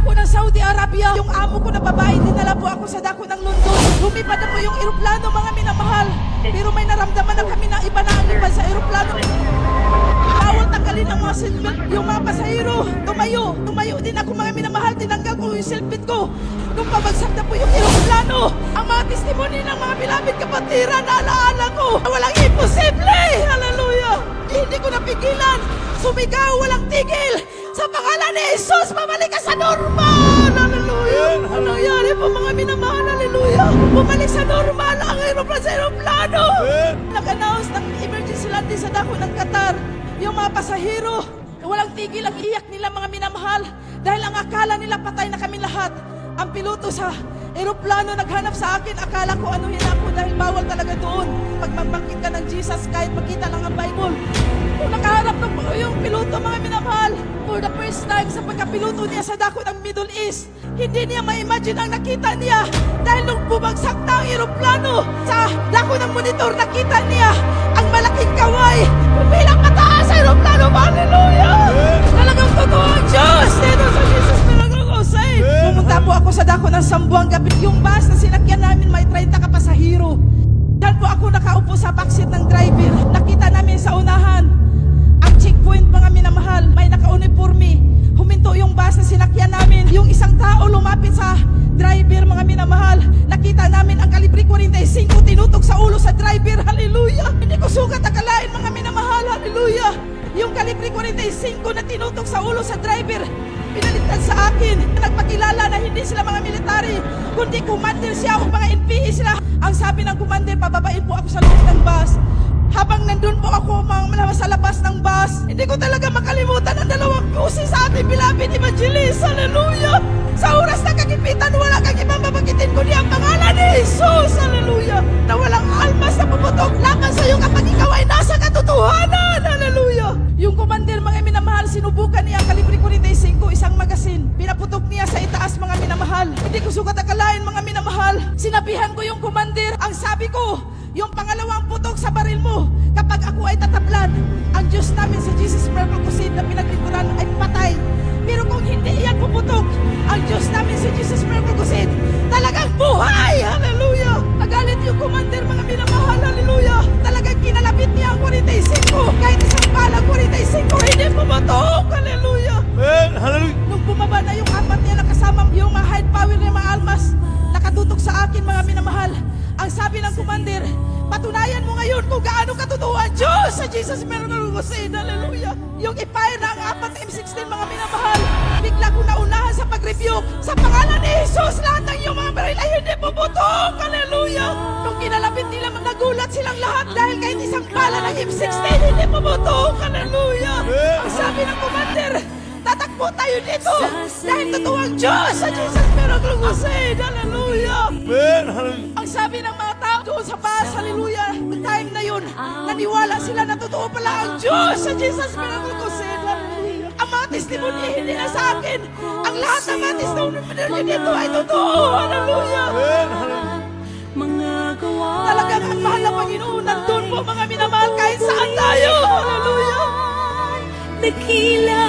dako ng Saudi Arabia. Yung amo ko na babae, dinala po ako sa dako ng London. Lumipad na po yung eroplano, mga minamahal. Pero may naramdaman na kami na iba na ang lipad sa eroplano. Bawal tanggalin ang mga seatbelt, yung mga pasahero. Tumayo din ako, mga minamahal. Tinanggal ko yung seatbelt ko. Nung pabagsak na po yung eroplano, ang mga testimony ng mga bilabid kapatiran, naalaala ko. Walang imposible! Hallelujah! Hindi ko napigilan. Sumigaw, walang tigil. Sa pangalan ni Jesus, mamalik ka sa normal! Hallelujah! Ano nangyari po, mga minamahal? Hallelujah! Bumalik sa normal ang aeroplano sa aeroplano! Nag-announce ng emergency landing sa dako ng Qatar. Yung mga pasahero, walang tigil ang iyak nila, mga minamahal. Dahil ang akala nila patay na kami lahat. Ang piloto sa eroplano naghanap sa akin. Akala ko anuhin ako dahil bawal talaga doon. Pag magbangkit ka ng Jesus, kahit makita lang ang Bible. Kung nakaharap ng yung piloto, mga minamahal, for the first time sa pagkapiloto niya sa dako ng Middle East, hindi niya ma-imagine ang nakita niya. Dahil nung bumagsak na ang eroplano, sa dako ng monitor, nakita niya ang malaking kaway. Bilang mataas sa eroplano, hallelujah! Talagang totoo ang Diyos dito sa Jesus Milagros. Pumunta po ako sa dako ng Sambuanga. Yung bus na sinakyan namin may 30 ka pasahero. Dahil po ako nakaupo sa backseat ng driver. Nakita namin sa unahan ang checkpoint, mga minamahal. May naka-uniforme. Huminto yung bus na sinakyan namin. Yung isang tao lumapit sa driver, mga minamahal. Nakita namin ang kalibre 45 tinutok sa ulo sa driver. Hallelujah! Hindi ko sugat akalain, mga minamahal. Hallelujah! Yung kalibre 45 na tinutok sa ulo sa driver, pinalitan sa akin. Nagpakilala na hindi sila mga military, kundi commander siya o mga NPA sila. Ang sabi ng commander, pababain po ako sa loob ng bus. Habang nandun po ako mga sa labas ng bus, hindi ko talaga makalimutan ang dalawang pusi sa ating bilabid evangelist. Hallelujah! Sa oras ng kagipitan, wala kang ibang babagitin kundi ang pangalan ni Jesus. Hallelujah! Na walang almas na pumutok laban sa iyo kapag ikaw ay nasa katotohanan. Hallelujah! Yung commander, mga minamahal, sinubukan niya ang kalibre 45, isang magasin. Pinaputok niya sa itaas, mga minamahal. Hindi ko sukat akalain, mga minamahal. Sinabihan ko yung commander, ang sabi ko, yung pangalawang putok sa baril mo, kapag ako ay tatablan, ang Diyos namin sa Jesus Miracle Crusade na pinaglingkuran ay patay. Pero kung hindi yan puputok, ang Diyos namin sa Jesus Miracle Crusade talagang buhay! Hallelujah! Nagalit yung commander, mga minamahal. Hallelujah! Talagang kinalapit niya ang 45. Kahit isang balang 45, hindi pumatok. Hallelujah! Hallelujah! Nung bumaba na yung apat niya nakasama yung mga high power na mga almas, nakatutok sa akin, mga minamahal. Ang sabi ng commander, patunayan mo ngayon kung gaano katotoo ang Diyos sa Jesus Miracle Crusade. Hallelujah! Yung i-fire na ang apat na M16, mga minamahal, bigla ko naunahan sa pag-rebuke. Sa pangalan ni Jesus, lahat ng iyong mga baril ay hindi puputok. Hallelujah! Nung kinalapit nila, nagulat silang lahat dahil kahit isang bala ng M16 hindi puputok. Hallelujah! Ang sabi ng commander, tatakbo tayo dito dahil totoo ang Diyos sa Jesus Miracle Crusade. Hallelujah! Ang sabi ng mga tao doon sa bus, hallelujah, time na yun, naniwala sila na totoo pala ang Diyos sa Jesus Miracle Crusade. Hallelujah! Ang mga testimony hindi na sa akin. Ang lahat ng mga testimony dito ay totoo. Hallelujah! Talagang ang mahal ng Panginoon nandun po, mga minamahal, kahit saan tayo. Hallelujah! Dakila